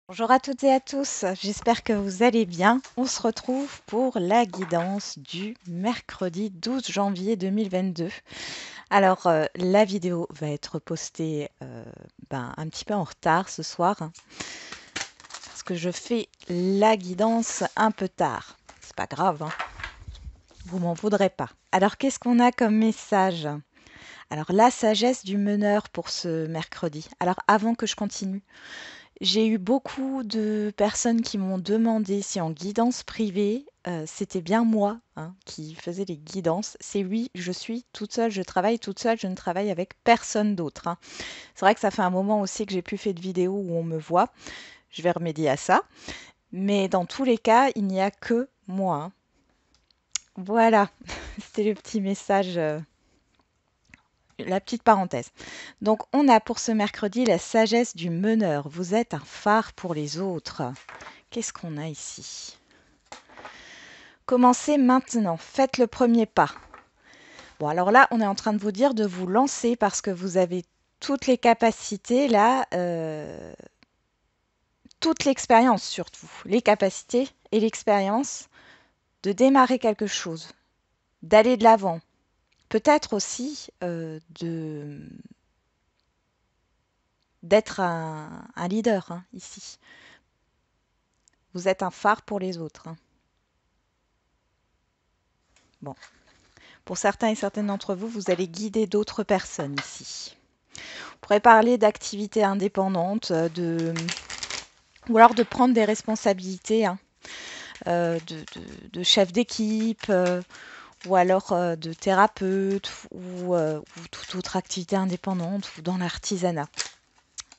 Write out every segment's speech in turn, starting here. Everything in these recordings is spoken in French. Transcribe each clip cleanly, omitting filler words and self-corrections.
Bonjour à toutes et à tous, j'espère que vous allez bien. On se retrouve pour la guidance du mercredi 12 janvier 2022. Alors, la vidéo va être postée un petit peu en retard ce soir, hein, parce que je fais la guidance un peu tard. C'est pas grave, hein, vous m'en voudrez pas. Alors, qu'est-ce qu'on a comme message? Alors, la sagesse du meneur pour ce mercredi. Alors, avant que je continue, j'ai eu beaucoup de personnes qui m'ont demandé si en guidance privée, c'était bien moi, hein, qui faisais les guidances. C'est oui, je suis toute seule, je travaille toute seule, je ne travaille avec personne d'autre, hein. C'est vrai que ça fait un moment aussi que j'ai plus fait de vidéos où on me voit. Je vais remédier à ça. Mais dans tous les cas, il n'y a que moi, hein. Voilà, c'était le petit message, la petite parenthèse. Donc, on a pour ce mercredi la sagesse du meneur. Vous êtes un phare pour les autres. Qu'est-ce qu'on a ici? Commencez maintenant, faites le premier pas. Bon, alors là, on est en train de vous dire de vous lancer parce que vous avez toutes les capacités là, toute l'expérience surtout, les capacités et l'expérience de démarrer quelque chose, d'aller de l'avant. Peut-être aussi d'être un leader, hein, ici. Vous êtes un phare pour les autres, hein. Bon, pour certains et certaines d'entre vous, vous allez guider d'autres personnes ici. On pourrait parler d'activités indépendantes, ou alors de prendre des responsabilités, hein, de chef d'équipe, ou alors de thérapeute, ou toute autre activité indépendante, ou dans l'artisanat.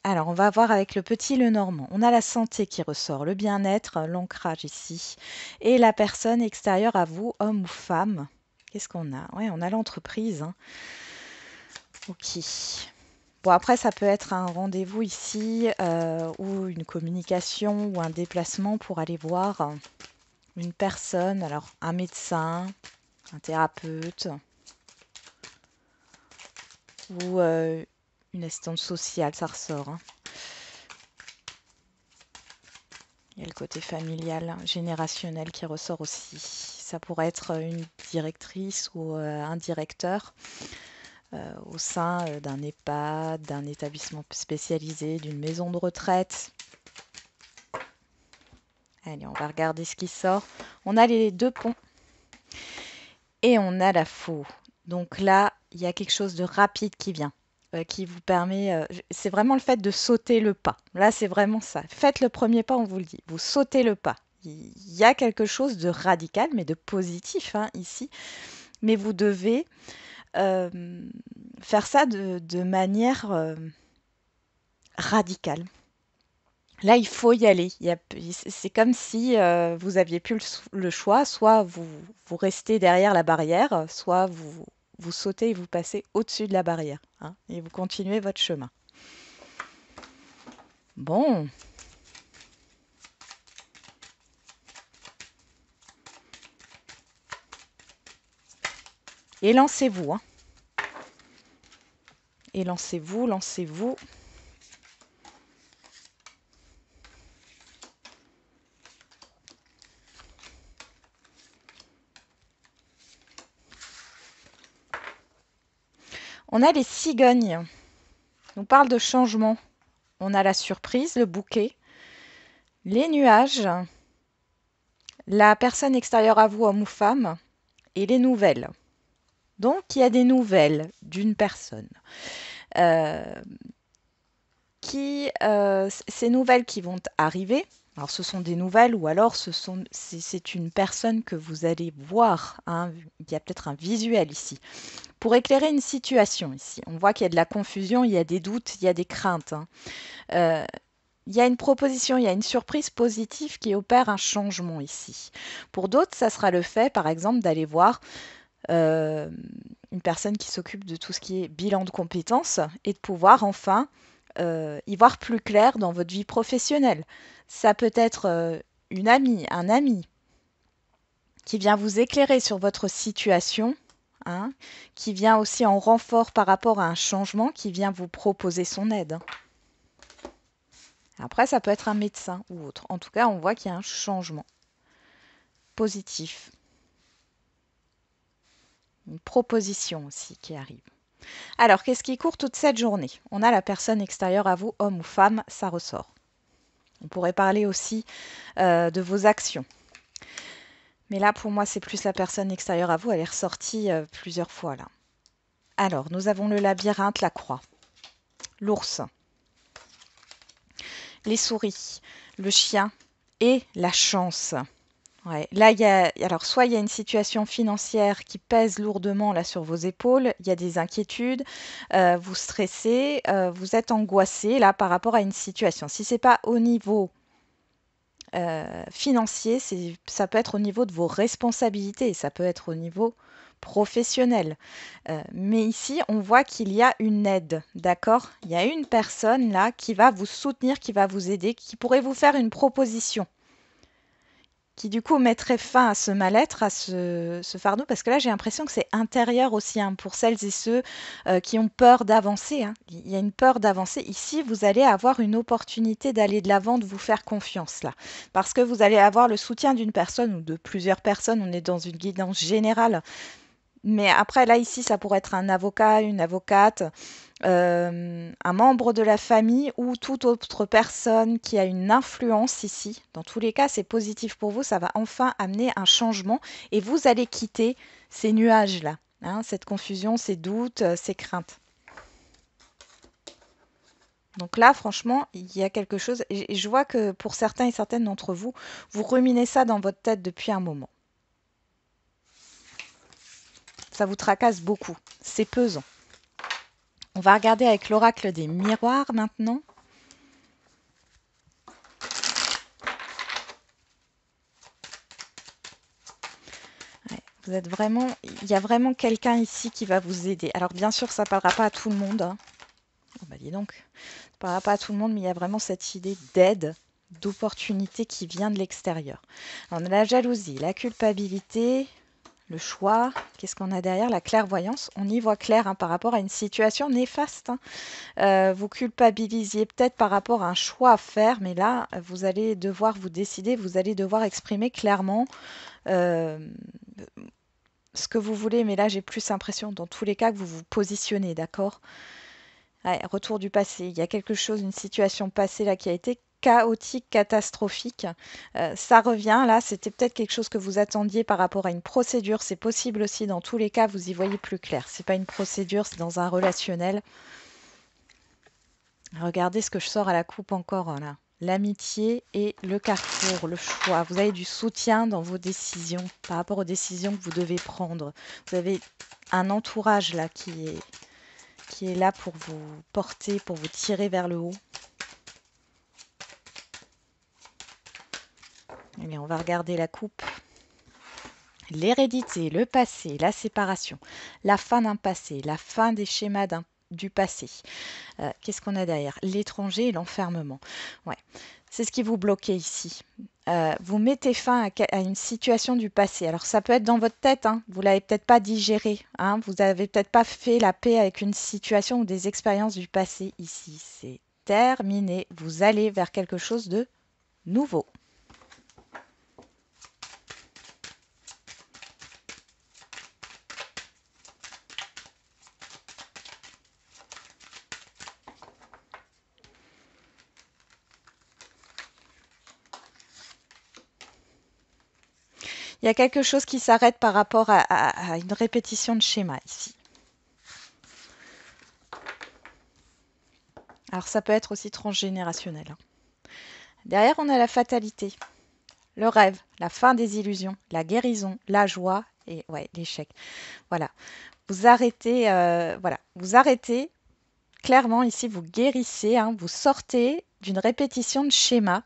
Alors, on va voir avec le petit Lenormand. On a la santé qui ressort, le bien-être, l'ancrage ici, et la personne extérieure à vous, homme ou femme. Qu'est-ce qu'on a? Oui, on a l'entreprise, hein. Ok. Bon, après, ça peut être un rendez-vous ici, ou une communication ou un déplacement pour aller voir une personne, alors un médecin, un thérapeute ou une assistante sociale, ça ressort, hein. Il y a le côté familial, générationnel qui ressort aussi. Ça pourrait être une directrice ou un directeur au sein d'un EHPAD, d'un établissement spécialisé, d'une maison de retraite. Allez, on va regarder ce qui sort. On a les deux ponts et on a la faux. Donc là, il y a quelque chose de rapide qui vient, qui vous permet... c'est vraiment le fait de sauter le pas. Là, c'est vraiment ça. Faites le premier pas, on vous le dit. Vous sautez le pas. Il y a quelque chose de radical, mais de positif, hein, ici. Mais vous devez euh, faire ça de manière radicale. Là, il faut y aller. C'est comme si vous aviez plus le choix, soit vous restez derrière la barrière, soit vous sautez et vous passez au-dessus de la barrière, hein, et vous continuez votre chemin. Bon, et lancez-vous, hein. Et lancez-vous, lancez-vous. On a les cigognes. On parle de changement. On a la surprise, le bouquet, les nuages, la personne extérieure à vous, homme ou femme, et les nouvelles. Donc, il y a des nouvelles d'une personne. Euh, ces nouvelles qui vont arriver, alors ce sont des nouvelles ou alors c'est une personne que vous allez voir, hein, il y a peut-être un visuel ici, pour éclairer une situation ici. On voit qu'il y a de la confusion, il y a des doutes, il y a des craintes, hein. Il y a une proposition, il y a une surprise positive qui opère un changement ici. Pour d'autres, ça sera le fait, par exemple, d'aller voir euh, une personne qui s'occupe de tout ce qui est bilan de compétences et de pouvoir enfin y voir plus clair dans votre vie professionnelle. Ça peut être une amie, un ami qui vient vous éclairer sur votre situation, hein, qui vient aussi en renfort par rapport à un changement, qui vient vous proposer son aide. Après, ça peut être un médecin ou autre. En tout cas, on voit qu'il y a un changement positif. Une proposition aussi qui arrive. Alors, qu'est-ce qui court toute cette journée? On a la personne extérieure à vous, homme ou femme, ça ressort. On pourrait parler aussi de vos actions. Mais là, pour moi, c'est plus la personne extérieure à vous. Elle est ressortie plusieurs fois là. Alors, nous avons le labyrinthe, la croix, l'ours, les souris, le chien et la chance. Ouais. Là, alors soit il y a une situation financière qui pèse lourdement là sur vos épaules, il y a des inquiétudes, vous stressez, vous êtes angoissé là par rapport à une situation. Si c'est pas au niveau financier, ça peut être au niveau de vos responsabilités, ça peut être au niveau professionnel. Mais ici, on voit qu'il y a une aide, d'accord? Il y a une personne là qui va vous soutenir, qui va vous aider, qui pourrait vous faire une proposition, qui du coup mettrait fin à ce mal-être, à ce fardeau, parce que là j'ai l'impression que c'est intérieur aussi hein, pour celles et ceux qui ont peur d'avancer. Hein. Il y a une peur d'avancer. Ici, vous allez avoir une opportunité d'aller de l'avant, de vous faire confiance là, parce que vous allez avoir le soutien d'une personne ou de plusieurs personnes. On est dans une guidance générale. Mais après, là, ici, ça pourrait être un avocat, une avocate, un membre de la famille ou toute autre personne qui a une influence ici. Dans tous les cas, c'est positif pour vous. Ça va enfin amener un changement et vous allez quitter ces nuages-là, hein, cette confusion, ces doutes, ces craintes. Donc là, franchement, il y a quelque chose. Et je vois que pour certains et certaines d'entre vous, vous ruminez ça dans votre tête depuis un moment. Ça vous tracasse beaucoup. C'est pesant. On va regarder avec l'oracle des miroirs maintenant. Ouais, vous êtes vraiment, il y a vraiment quelqu'un ici qui va vous aider. Alors bien sûr, ça ne parlera pas à tout le monde. Hein. Oh bah dis donc, ça ne parlera pas à tout le monde, mais il y a vraiment cette idée d'aide, d'opportunité qui vient de l'extérieur. On a la jalousie, la culpabilité, le choix. Qu'est-ce qu'on a derrière? La clairvoyance. On y voit clair hein, par rapport à une situation néfaste. Hein. Vous culpabilisiez peut-être par rapport à un choix à faire, mais là, vous allez devoir vous décider, vous allez devoir exprimer clairement ce que vous voulez, mais là, j'ai plus l'impression, dans tous les cas, que vous vous positionnez, d'accord? Ouais, retour du passé. Il y a quelque chose, une situation passée là qui a été chaotique, catastrophique. Ça revient là, c'était peut-être quelque chose que vous attendiez par rapport à une procédure. C'est possible aussi, dans tous les cas, vous y voyez plus clair. C'est pas une procédure, c'est dans un relationnel. Regardez ce que je sors à la coupe encore là. L'amitié et le carrefour, le choix. Vous avez du soutien dans vos décisions par rapport aux décisions que vous devez prendre. Vous avez un entourage là qui est là pour vous porter, pour vous tirer vers le haut. Allez, on va regarder la coupe. L'hérédité, le passé, la séparation, la fin d'un passé, la fin des schémas du passé. Qu'est-ce qu'on a derrière? L'étranger et l'enfermement. Ouais. C'est ce qui vous bloquait ici. Vous mettez fin à une situation du passé. Alors ça peut être dans votre tête, hein. Vous l'avez peut-être pas digéré, hein. Vous n'avez peut-être pas fait la paix avec une situation ou des expériences du passé ici. C'est terminé. Vous allez vers quelque chose de nouveau. Il y a quelque chose qui s'arrête par rapport à une répétition de schéma ici. Alors ça peut être aussi transgénérationnel. Hein. Derrière, on a la fatalité, le rêve, la fin des illusions, la guérison, la joie et ouais, l'échec. Voilà. Vous arrêtez, voilà. Vous arrêtez. Clairement, ici, vous guérissez. Hein, vous sortez d'une répétition de schéma.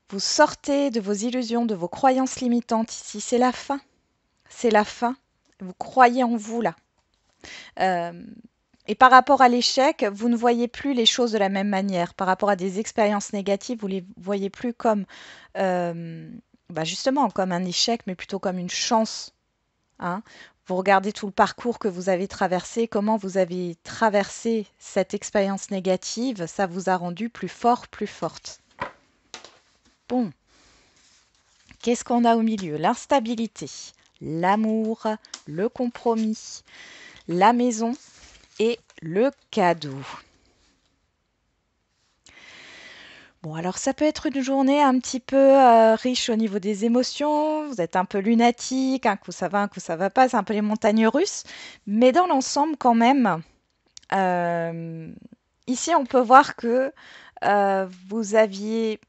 Vous sortez de vos illusions, de vos croyances limitantes ici. C'est la fin. C'est la fin. Vous croyez en vous là. Et par rapport à l'échec, vous ne voyez plus les choses de la même manière. Par rapport à des expériences négatives, vous ne les voyez plus comme, justement, comme un échec, mais plutôt comme une chance. Hein. Vous regardez tout le parcours que vous avez traversé, comment vous avez traversé cette expérience négative, ça vous a rendu plus fort, plus forte. Bon, qu'est-ce qu'on a au milieu? L'instabilité, l'amour, le compromis, la maison et le cadeau. Bon, alors ça peut être une journée un petit peu riche au niveau des émotions. Vous êtes un peu lunatique, un coup ça va pas, c'est un peu les montagnes russes. Mais dans l'ensemble, quand même, euh, ici on peut voir que vous aviez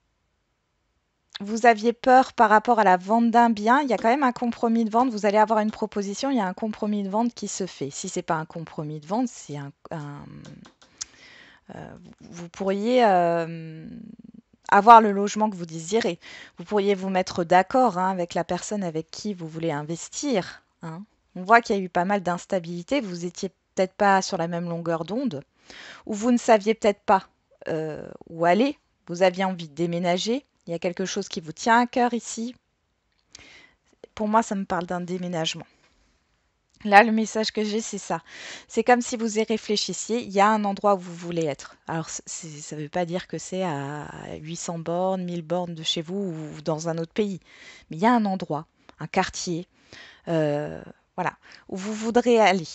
peur par rapport à la vente d'un bien. Il y a quand même un compromis de vente. Vous allez avoir une proposition, il y a un compromis de vente qui se fait. Si c'est pas un compromis de vente, c'est vous pourriez avoir le logement que vous désirez. Vous pourriez vous mettre d'accord avec la personne avec qui vous voulez investir. On voit qu'il y a eu pas mal d'instabilité. Vous étiez peut-être pas sur la même longueur d'onde, ou vous ne saviez peut-être pas où aller. Vous aviez envie de déménager. Il y a quelque chose qui vous tient à cœur ici. Pour moi, ça me parle d'un déménagement. Là, le message que j'ai, c'est ça. C'est comme si vous y réfléchissiez. Il y a un endroit où vous voulez être. Alors, ça ne veut pas dire que c'est à 800 bornes, 1000 bornes de chez vous ou dans un autre pays. Mais il y a un endroit, un quartier, euh, voilà, où vous voudrez aller.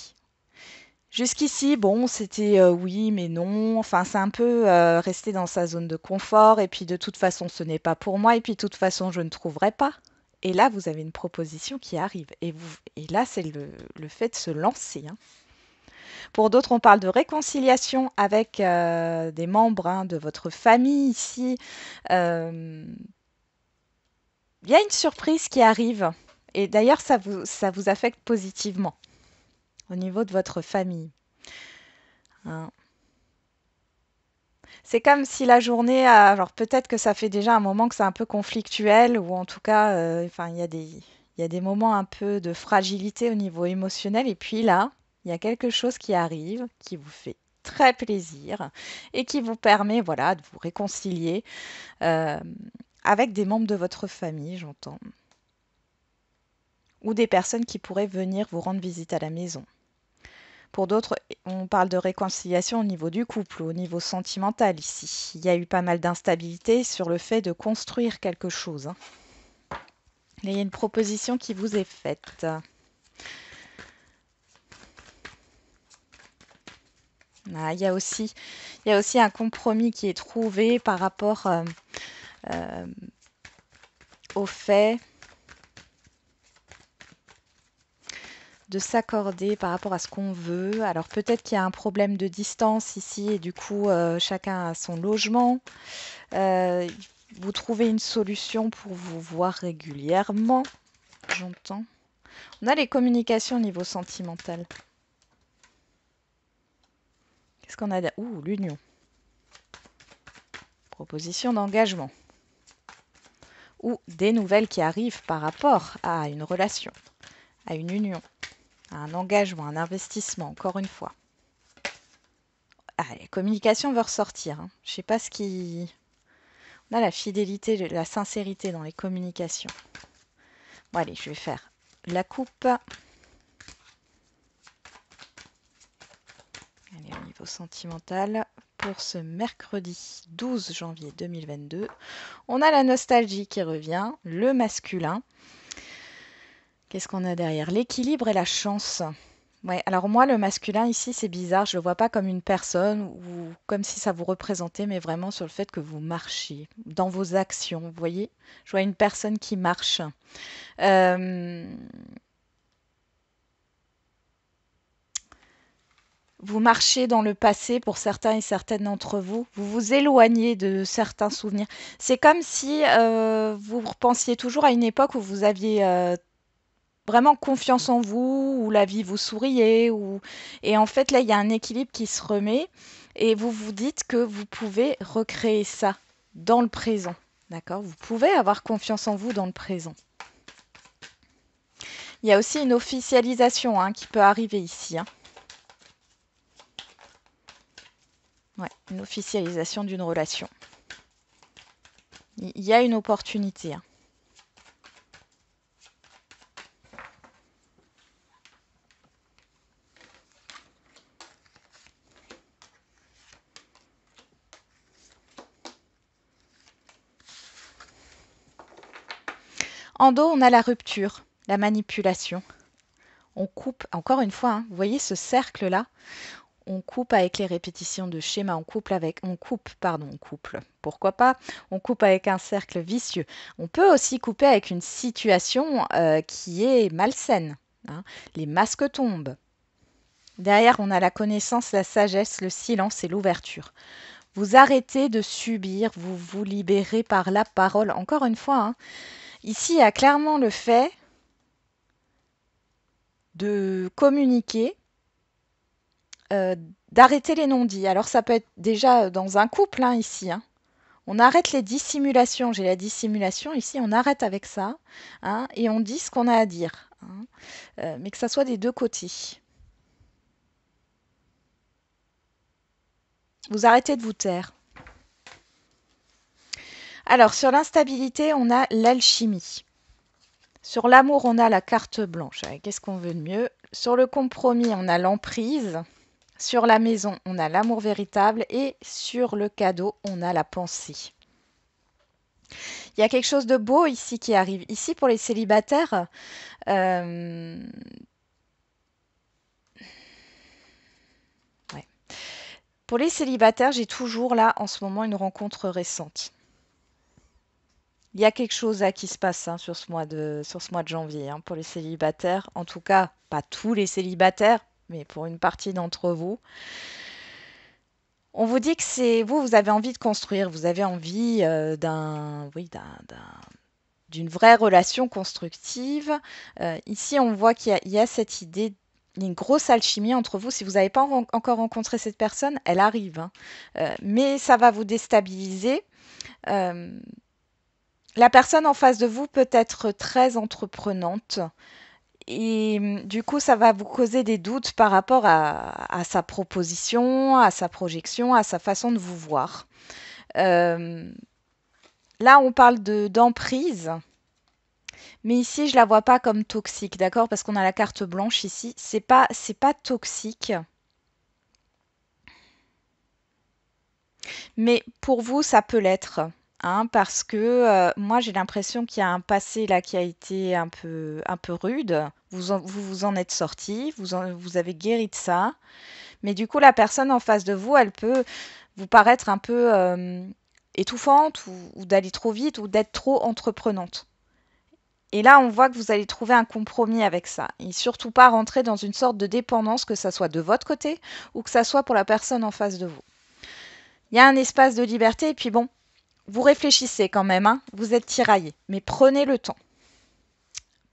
Jusqu'ici, bon, c'était oui, mais non. Enfin, c'est un peu rester dans sa zone de confort. Et puis, de toute façon, ce n'est pas pour moi. Et puis, de toute façon, je ne trouverai pas. Et là, vous avez une proposition qui arrive. Et là, c'est le fait de se lancer. Pour d'autres, on parle de réconciliation avec des membres de votre famille ici. Euh, Il y a une surprise qui arrive. Et d'ailleurs, ça vous affecte positivement au niveau de votre famille. Hein. C'est comme si la journée, alors peut-être que ça fait déjà un moment que c'est un peu conflictuel, ou en tout cas, enfin, il y a des moments un peu de fragilité au niveau émotionnel, et puis là, il y a quelque chose qui arrive, qui vous fait très plaisir, et qui vous permet, voilà, de vous réconcilier euh, avec des membres de votre famille, j'entends, ou des personnes qui pourraient venir vous rendre visite à la maison. Pour d'autres, on parle de réconciliation au niveau du couple, au niveau sentimental ici. Il y a eu pas mal d'instabilité sur le fait de construire quelque chose. Il y a une proposition qui vous est faite. Ah, il y a aussi un compromis qui est trouvé par rapport euh, au fait de s'accorder par rapport à ce qu'on veut. Alors peut-être qu'il y a un problème de distance ici et du coup chacun a son logement. Euh, vous trouvez une solution pour vous voir régulièrement, j'entends. On a les communications au niveau sentimental. Qu'est-ce qu'on a Ouh, l'union. Proposition d'engagement. Ou des nouvelles qui arrivent par rapport à une relation, à une union, à un engagement, un investissement, encore une fois. Ah, la communication veut ressortir. Je ne sais pas ce qui... On a la fidélité, la sincérité dans les communications. Bon, allez, je vais faire la coupe. Allez, au niveau sentimental, pour ce mercredi 12 janvier 2022, on a la nostalgie qui revient, le masculin. Qu'est-ce qu'on a derrière? L'équilibre et la chance. Ouais, alors moi, le masculin ici, c'est bizarre. Je ne le vois pas comme une personne ou comme si ça vous représentait, mais vraiment sur le fait que vous marchiez dans vos actions. Vous voyez? Je vois une personne qui marche. Euh, Vous marchez dans le passé pour certains et certaines d'entre vous. Vous vous éloignez de certains souvenirs. C'est comme si vous repensiez toujours à une époque où vous aviez vraiment confiance en vous, où la vie vous souriait. Et en fait, là, il y a un équilibre qui se remet. Et vous vous dites que vous pouvez recréer ça dans le présent. D'accord? Vous pouvez avoir confiance en vous dans le présent. Il y a aussi une officialisation qui peut arriver ici. Ouais, une officialisation d'une relation. Il y a une opportunité. En dos, on a la rupture, la manipulation. On coupe, encore une fois, hein, vous voyez ce cercle-là? On coupe avec les répétitions de schéma, on couple, pourquoi pas, on coupe avec un cercle vicieux. On peut aussi couper avec une situation qui est malsaine, hein. Les masques tombent. Derrière, on a la connaissance, la sagesse, le silence et l'ouverture. Vous arrêtez de subir, vous vous libérez par la parole. Encore une fois, hein, ici, il y a clairement le fait de communiquer, d'arrêter les non-dits. Alors ça peut être déjà dans un couple, hein, ici, hein. On arrête les dissimulations. J'ai la dissimulation ici, on arrête avec ça, hein, et on dit ce qu'on a à dire, hein, mais que ça soit des deux côtés. Vous arrêtez de vous taire. Alors sur l'instabilité, on a l'alchimie. Sur l'amour, on a la carte blanche. Qu'est-ce qu'on veut de mieux? Sur le compromis, on a l'emprise. Sur la maison, on a l'amour véritable. Et sur le cadeau, on a la pensée. Il y a quelque chose de beau ici qui arrive. Ici, pour les célibataires, ouais. Pour les célibataires, j'ai toujours là, en ce moment, une rencontre récente. Il y a quelque chose là qui se passe, hein, sur ce mois de janvier, hein, pour les célibataires. En tout cas, pas tous les célibataires, mais pour une partie d'entre vous. On vous dit que c'est vous, vous avez envie de construire, vous avez envie d'une vraie relation constructive. Ici, on voit qu'il y a cette idée, il y a une grosse alchimie entre vous. Si vous n'avez pas encore rencontré cette personne, elle arrive, hein. Mais ça va vous déstabiliser. La personne en face de vous peut être très entreprenante. Et du coup, ça va vous causer des doutes par rapport à sa proposition, à sa projection, à sa façon de vous voir. Là, on parle d'emprise. Mais ici, je la vois pas comme toxique, d'accord? Parce qu'on a la carte blanche ici. C'est pas toxique. Mais pour vous, ça peut l'être. Hein, parce que moi, j'ai l'impression qu'il y a un passé là qui a été un peu rude. Vous en êtes sorti, vous avez guéri de ça. Mais du coup, la personne en face de vous, elle peut vous paraître un peu étouffante ou d'aller trop vite ou d'être trop entreprenante. Et là, on voit que vous allez trouver un compromis avec ça. Et surtout pas rentrer dans une sorte de dépendance, que ça soit de votre côté ou que ça soit pour la personne en face de vous. Il y a un espace de liberté et puis bon, vous réfléchissez quand même, hein, vous êtes tiraillé, mais prenez le temps.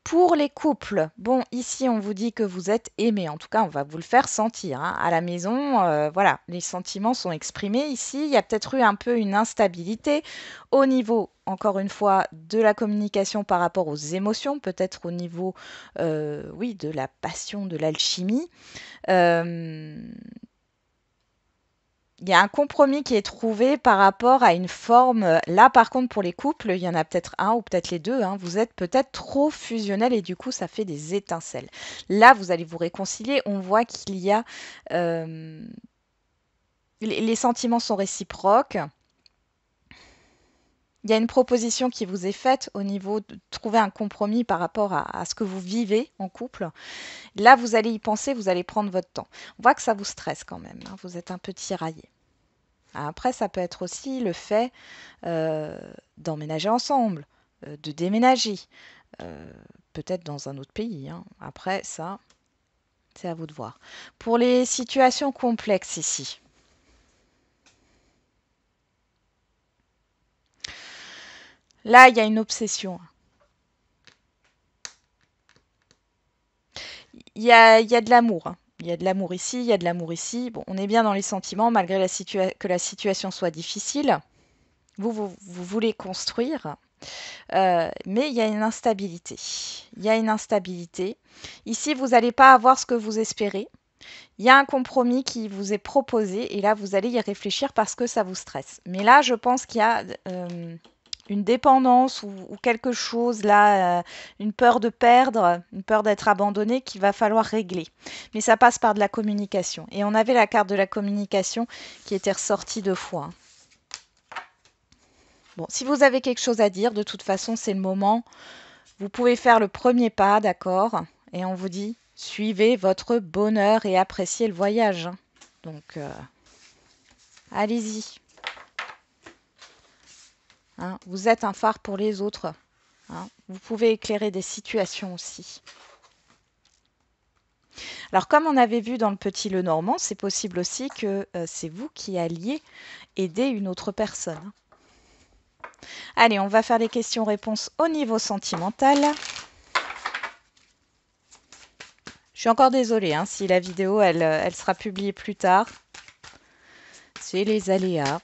Pour les couples, bon, ici, on vous dit que vous êtes aimé. En tout cas, on va vous le faire sentir, hein. À la maison, voilà, les sentiments sont exprimés. Ici, il y a peut-être eu un peu une instabilité au niveau, encore une fois, de la communication par rapport aux émotions, peut-être au niveau, oui, de la passion, de l'alchimie. Il y a un compromis qui est trouvé par rapport à une forme. Là, par contre, pour les couples, il y en a peut-être un ou peut-être les deux, hein. Vous êtes peut-être trop fusionnel et du coup, ça fait des étincelles. Là, vous allez vous réconcilier. On voit qu'il y a... les sentiments sont réciproques. Il y a une proposition qui vous est faite au niveau de trouver un compromis par rapport à ce que vous vivez en couple. Là, vous allez y penser, vous allez prendre votre temps. On voit que ça vous stresse quand même, hein. Vous êtes un peu tiraillé. Après, ça peut être aussi le fait d'emménager ensemble, de déménager, peut-être dans un autre pays, hein. Après, ça, c'est à vous de voir. Pour les situations complexes ici, là, il y a une obsession. Il y a de l'amour, hein. Il y a de l'amour ici, il y a de l'amour ici. Bon, on est bien dans les sentiments, malgré que la situation soit difficile. Vous voulez construire, mais il y a une instabilité. Il y a une instabilité. Ici, vous n'allez pas avoir ce que vous espérez. Il y a un compromis qui vous est proposé et là, vous allez y réfléchir parce que ça vous stresse. Mais là, je pense qu'il y a une dépendance ou quelque chose là, une peur de perdre, une peur d'être abandonné qu'il va falloir régler. Mais ça passe par de la communication. Et on avait la carte de la communication qui était ressortie 2 fois, hein. Bon, si vous avez quelque chose à dire, de toute façon, c'est le moment. Vous pouvez faire le premier pas, d'accord? Et on vous dit, suivez votre bonheur et appréciez le voyage, hein. Donc, allez-y, hein. Vous êtes un phare pour les autres, hein. Vous pouvez éclairer des situations aussi. Alors, comme on avait vu dans le Petit Lenormand, c'est possible aussi que c'est vous qui alliez aider une autre personne. Allez, on va faire les questions-réponses au niveau sentimental. Je suis encore désolée, hein, si la vidéo elle sera publiée plus tard. C'est les aléas.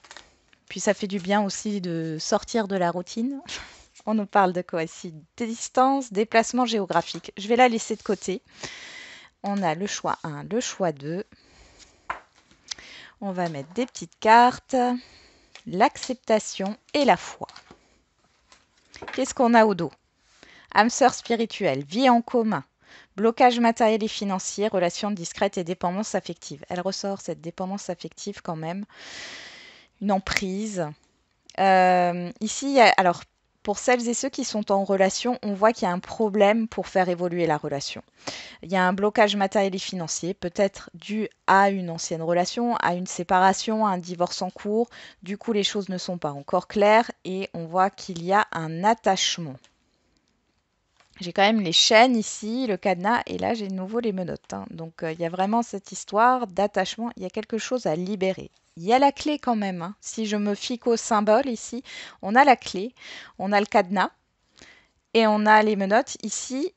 Puis ça fait du bien aussi de sortir de la routine. On nous parle de quoi ici? Distance, déplacement géographique. Je vais la laisser de côté. On a le choix 1, le choix 2. On va mettre des petites cartes. L'acceptation et la foi. Qu'est-ce qu'on a au dos? Âme sœur spirituelle, vie en commun, blocage matériel et financier, relations discrètes et dépendance affective. Elle ressort cette dépendance affective quand même. Une emprise. Ici, alors, pour celles et ceux qui sont en relation, on voit qu'il y a un problème pour faire évoluer la relation. Il y a un blocage matériel et financier, peut-être dû à une ancienne relation, à une séparation, à un divorce en cours. Du coup, les choses ne sont pas encore claires et on voit qu'il y a un attachement. J'ai quand même les chaînes ici, le cadenas, et là j'ai de nouveau les menottes, hein. Donc il y a vraiment cette histoire d'attachement, il y a quelque chose à libérer. Il y a la clé quand même, hein. Si je me fie qu'au symbole ici, on a la clé, on a le cadenas, et on a les menottes ici.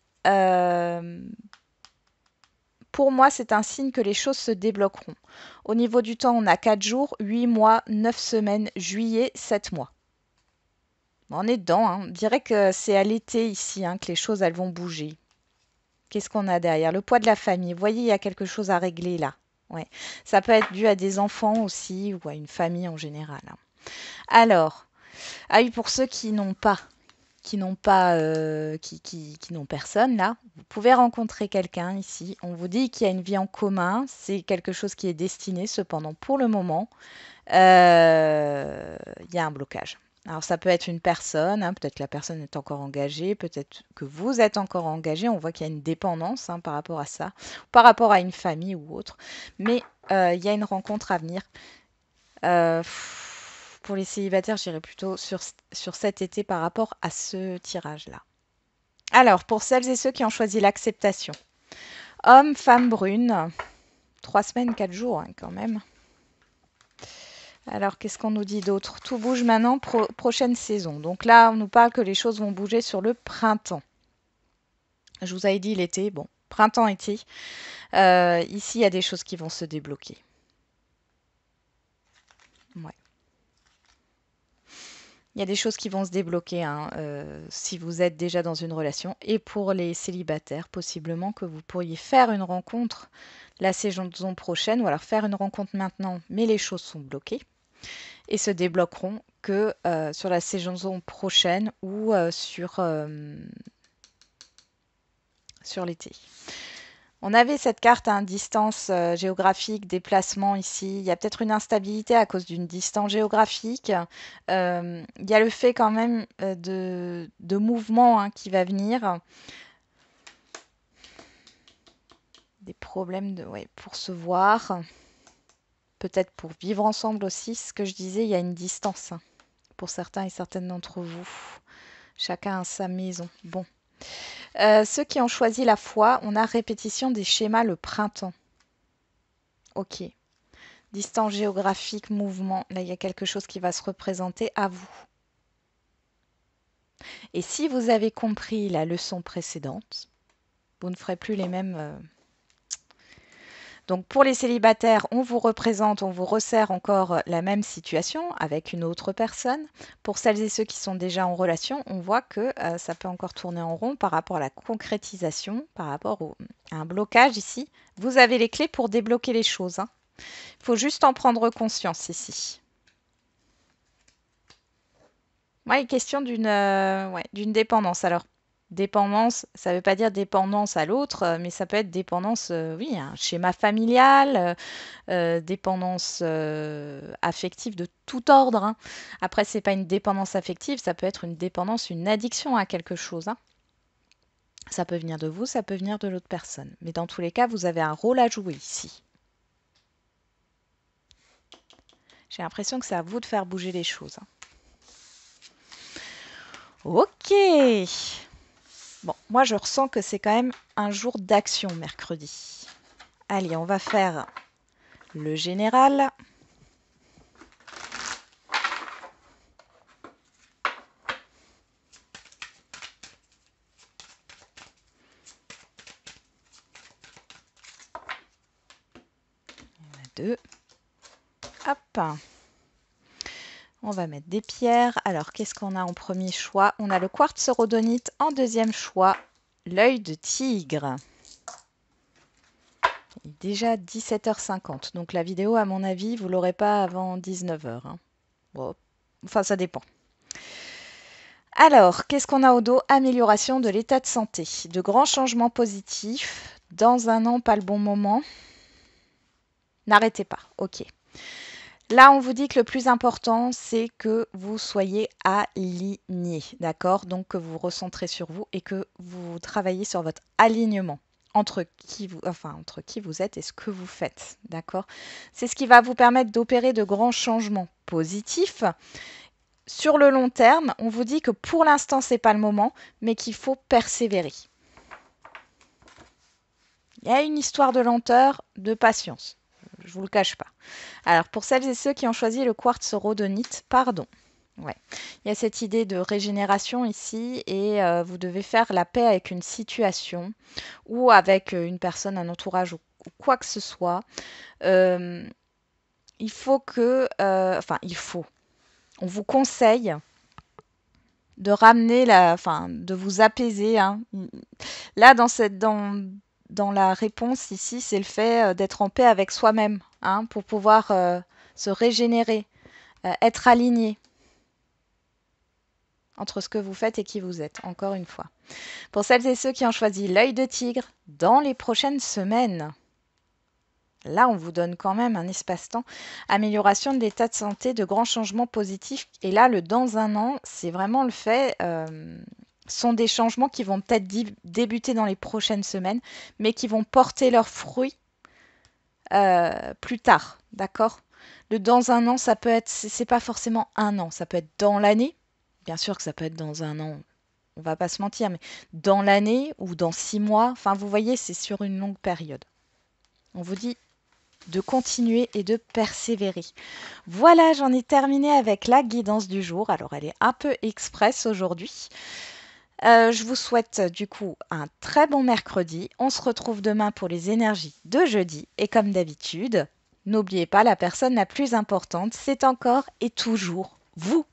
Pour moi, c'est un signe que les choses se débloqueront. Au niveau du temps, on a 4 jours, 8 mois, 9 semaines, juillet, 7 mois. On est dedans, hein. On dirait que c'est à l'été ici, hein, que les choses elles vont bouger. Qu'est-ce qu'on a derrière? Le poids de la famille. Vous voyez, il y a quelque chose à régler là. Ouais. Ça peut être dû à des enfants aussi ou à une famille en général, hein. Alors, ah oui, pour ceux qui n'ont pas, qui n'ont personne là, vous pouvez rencontrer quelqu'un ici. On vous dit qu'il y a une vie en commun. C'est quelque chose qui est destiné. Cependant, pour le moment, il y a un blocage. Alors ça peut être une personne, hein, peut-être que la personne est encore engagée, peut-être que vous êtes encore engagé, on voit qu'il y a une dépendance, hein, par rapport à ça, par rapport à une famille ou autre, mais il y a une rencontre à venir. Pour les célibataires, j'irai plutôt sur cet été par rapport à ce tirage-là. Alors, pour celles et ceux qui ont choisi l'acceptation, homme, femme brune, 3 semaines, 4 jours, hein, quand même. Alors, qu'est-ce qu'on nous dit d'autre? Tout bouge maintenant, prochaine saison. Donc là, on nous parle que les choses vont bouger sur le printemps. Je vous avais dit l'été. Bon, printemps-été. Ici, il y a des choses qui vont se débloquer. Ouais. Il y a des choses qui vont se débloquer, hein, si vous êtes déjà dans une relation. Et pour les célibataires, possiblement que vous pourriez faire une rencontre la saison prochaine ou alors faire une rencontre maintenant, mais les choses sont bloquées et se débloqueront que sur la saison prochaine ou sur l'été. On avait cette carte à distance géographique, déplacement ici. Il y a peut-être une instabilité à cause d'une distance géographique. Il y a le fait quand même de mouvement, hein, qui va venir. Des problèmes pour se voir. Peut-être pour vivre ensemble aussi. Ce que je disais, il y a une distance, hein, pour certains et certaines d'entre vous. Chacun a sa maison. Bon. Ceux qui ont choisi la foi, on a répétition des schémas le printemps. Ok. Distance géographique, mouvement. Là, il y a quelque chose qui va se représenter à vous. Et si vous avez compris la leçon précédente, vous ne ferez plus les mêmes. Donc pour les célibataires, on vous représente, on vous resserre encore la même situation avec une autre personne. Pour celles et ceux qui sont déjà en relation, on voit que ça peut encore tourner en rond par rapport à la concrétisation, par rapport à un blocage ici. Vous avez les clés pour débloquer les choses, hein. Il faut juste en prendre conscience ici. Ouais, question d'une dépendance. Alors, dépendance, ça ne veut pas dire dépendance à l'autre, mais ça peut être dépendance, oui, un schéma familial, dépendance affective de tout ordre, hein. Après, ce n'est pas une dépendance affective, ça peut être une dépendance, une addiction à quelque chose, hein. Ça peut venir de vous, ça peut venir de l'autre personne. Mais dans tous les cas, vous avez un rôle à jouer ici. J'ai l'impression que c'est à vous de faire bouger les choses. Ok. Bon, moi je ressens que c'est quand même un jour d'action mercredi. Allez, on va faire le général. Il y en a deux. Hop. On va mettre des pierres. Alors, qu'est-ce qu'on a en premier choix? On a le quartz rhodonite en deuxième choix, l'œil de tigre. Il est déjà 17h50. Donc la vidéo, à mon avis, vous ne l'aurez pas avant 19h. Hein. Bon, enfin, ça dépend. Alors, qu'est-ce qu'on a au dos? Amélioration de l'état de santé. De grands changements positifs. Dans un an, pas le bon moment. N'arrêtez pas. OK. Là, on vous dit que le plus important, c'est que vous soyez aligné. D'accord? Donc, que vous recentrez sur vous et que vous travaillez sur votre alignement entre qui vous êtes et ce que vous faites. D'accord? C'est ce qui va vous permettre d'opérer de grands changements positifs. Sur le long terme, on vous dit que pour l'instant, ce n'est pas le moment, mais qu'il faut persévérer. Il y a une histoire de lenteur, de patience. Je ne vous le cache pas. Alors, pour celles et ceux qui ont choisi le quartz rhodonite, pardon. Ouais. Il y a cette idée de régénération ici et vous devez faire la paix avec une situation ou avec une personne, un entourage ou quoi que ce soit. Il faut que... On vous conseille de ramener de vous apaiser. Hein. Là, dans la réponse ici, c'est le fait d'être en paix avec soi-même, hein, pour pouvoir se régénérer, être aligné entre ce que vous faites et qui vous êtes, encore une fois. Pour celles et ceux qui ont choisi l'œil de tigre, dans les prochaines semaines, là, on vous donne quand même un espace-temps. Amélioration de l'état de santé, de grands changements positifs. Et là, le dans un an, c'est vraiment le fait... sont des changements qui vont peut-être débuter dans les prochaines semaines, mais qui vont porter leurs fruits plus tard, d'accord? Le dans un an, ça peut être, c'est pas forcément un an, ça peut être dans l'année. Bien sûr que ça peut être dans un an, on va pas se mentir, mais dans l'année ou dans 6 mois, enfin vous voyez, c'est sur une longue période. On vous dit de continuer et de persévérer. Voilà, j'en ai terminé avec la guidance du jour. Alors elle est un peu express aujourd'hui. Je vous souhaite du coup un très bon mercredi. On se retrouve demain pour les énergies de jeudi. Et comme d'habitude, n'oubliez pas, la personne la plus importante, c'est encore et toujours vous.